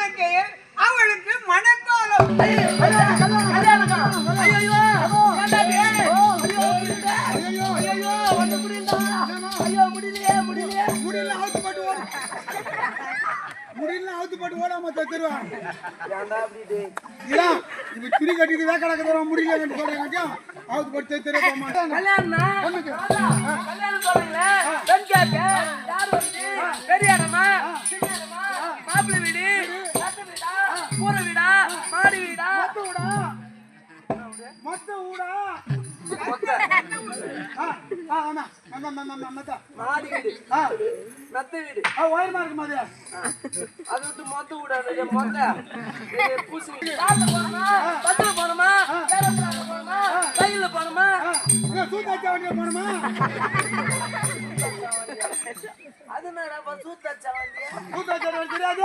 வாழ்க்கையில் அவளுக்கு மனக்காலம். முடியல அவுத்து போட்டு ஓடாம தருவான். துணி கட்டிட்டு வேக்கடக்க தருவான். முடியல சொல்றேன் அவுத்து போட்டு தருவான். பெரிய இடமா மாப்பிள்ளை வீடு கூரை வீடா மாடி வீடா மொத்த ஊடா மாடி வீடு மெத்த வீடு ஓயமா இருக்கு மாதிரி அது விட்டு மொத்த வீடு மொத்த பூசி போனோமா பத்துல போனோமா போனோமா கையில போனோமா சூத்தாச்சா வண்டியில போனோமா அது சூத்தாச்சா வண்டியா சூத்தாச்சா தெரியாது